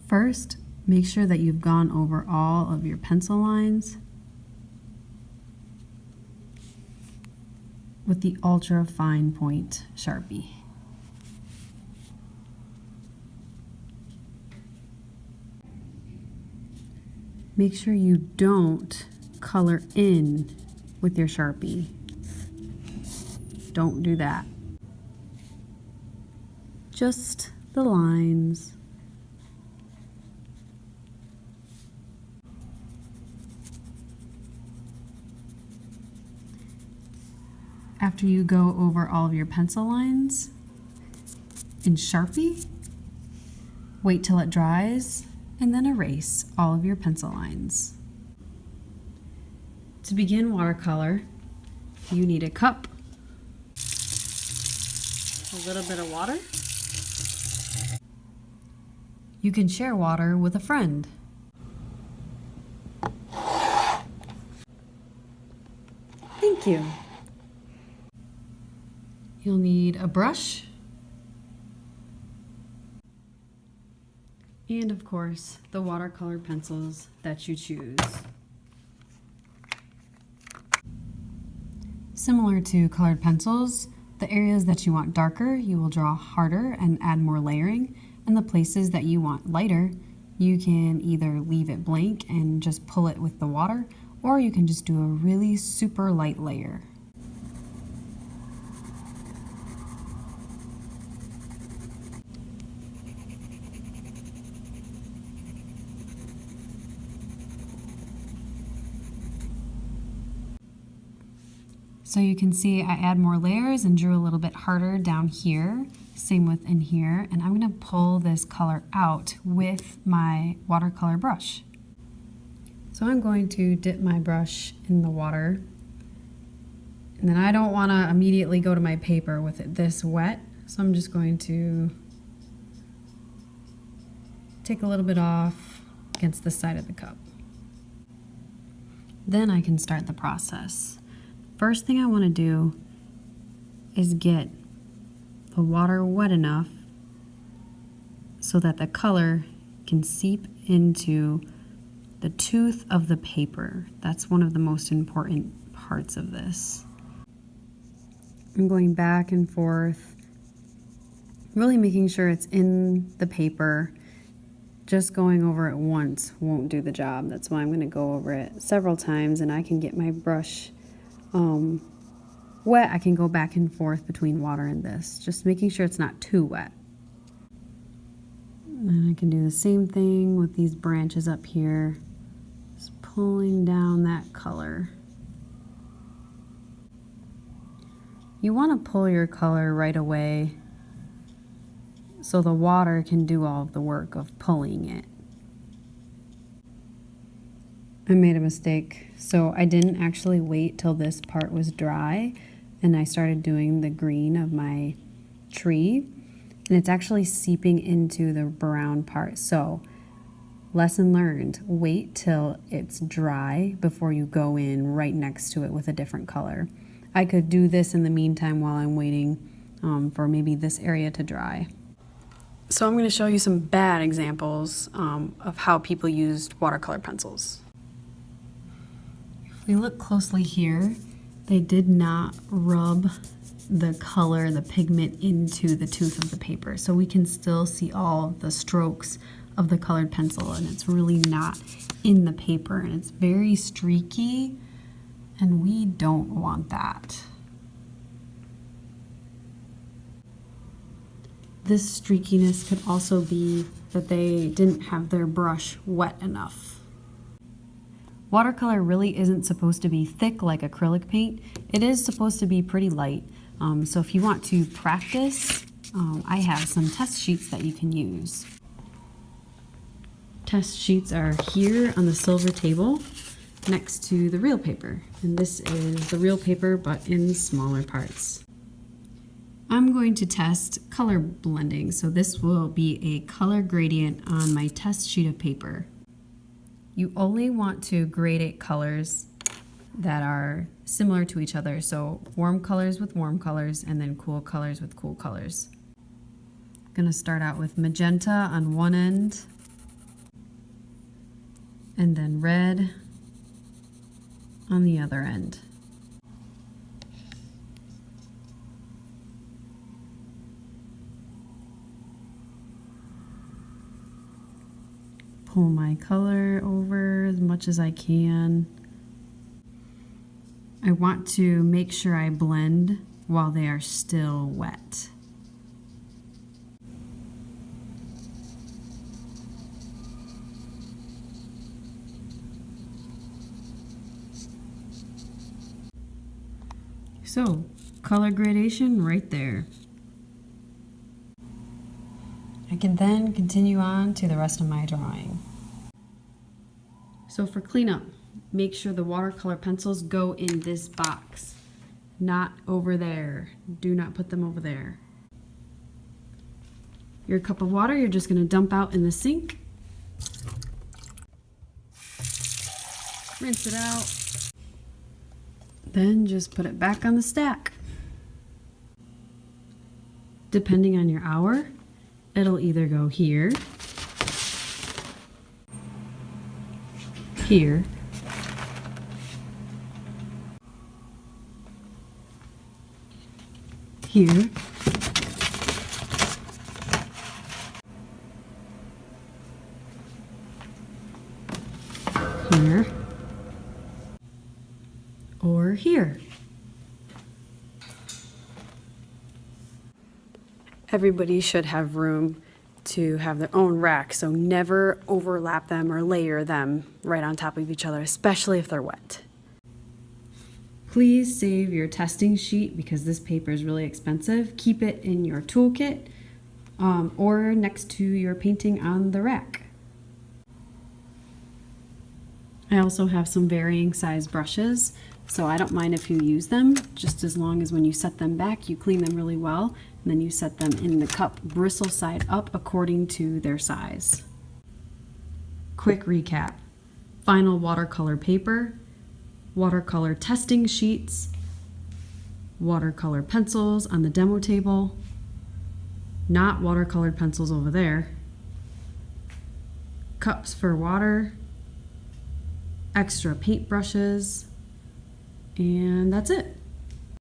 First, make sure that you've gone over all of your pencil lines with the ultra fine point Sharpie. Make sure you don't color in with your Sharpie. Don't do that. Just the lines. After you go over all of your pencil lines in Sharpie, wait till it dries and then erase all of your pencil lines. To begin watercolor, you need a cup, a little bit of water. You can share water with a friend. Thank you. You'll need a brush, and of course, the watercolor pencils that you choose. Similar to colored pencils, the areas that you want darker, you will draw harder and add more layering, and the places that you want lighter, you can either leave it blank and just pull it with the water, or you can just do a really super light layer. So you can see I add more layers and drew a little bit harder down here, same with in here, and I'm going to pull this color out with my watercolor brush. So I'm going to dip my brush in the water, and then I don't want to immediately go to my paper with it this wet, so I'm just going to take a little bit off against the side of the cup. Then I can start the process. First thing I want to do is get the water wet enough so that the color can seep into the tooth of the paper. That's one of the most important parts of this. I'm going back and forth, really making sure it's in the paper. Just going over it once won't do the job. That's why I'm going to go over it several times, and I can get my brush wet. I can go back and forth between water and this, just making sure it's not too wet. And I can do the same thing with these branches up here, just pulling down that color. You want to pull your color right away so the water can do all of the work of pulling it. I made a mistake, so I didn't actually wait till this part was dry, and I started doing the green of my tree, and it's actually seeping into the brown part. So lesson learned, wait till it's dry before you go in right next to it with a different color. I could do this in the meantime while I'm waiting for maybe this area to dry. So I'm going to show you some bad examples of how people used watercolor pencils. If we look closely here, they did not rub the color, the pigment into the tooth of the paper. So we can still see all the strokes of the colored pencil, and it's really not in the paper, and it's very streaky, and we don't want that. This streakiness could also be that they didn't have their brush wet enough. Watercolor really isn't supposed to be thick like acrylic paint. It is supposed to be pretty light. So if you want to practice, I have some test sheets that you can use. Test sheets are here on the silver table next to the real paper. And this is the real paper, but in smaller parts. I'm going to test color blending. So this will be a color gradient on my test sheet of paper. You only want to gradate colors that are similar to each other. So warm colors with warm colors, and then cool colors with cool colors. I'm gonna start out with magenta on one end, and then red on the other end. Pull my color over as much as I can. I want to make sure I blend while they are still wet. So, color gradation right there. I can then continue on to the rest of my drawing. So for cleanup, make sure the watercolor pencils go in this box, not over there. Do not put them over there. Your cup of water, you're just going to dump out in the sink. Rinse it out. Then just put it back on the stack. Depending on your hour, it'll either go here, here, here, here, or here. Everybody should have room to have their own rack, so never overlap them or layer them right on top of each other, especially if they're wet. Please save your testing sheet because this paper is really expensive. Keep it in your toolkit or next to your painting on the rack. I also have some varying size brushes, so I don't mind if you use them, just as long as when you set them back, you clean them really well, and then you set them in the cup bristle side up according to their size. Quick recap: final watercolor paper, watercolor testing sheets, watercolor pencils on the demo table, not watercolored pencils over there, cups for water, extra paint brushes, and that's it.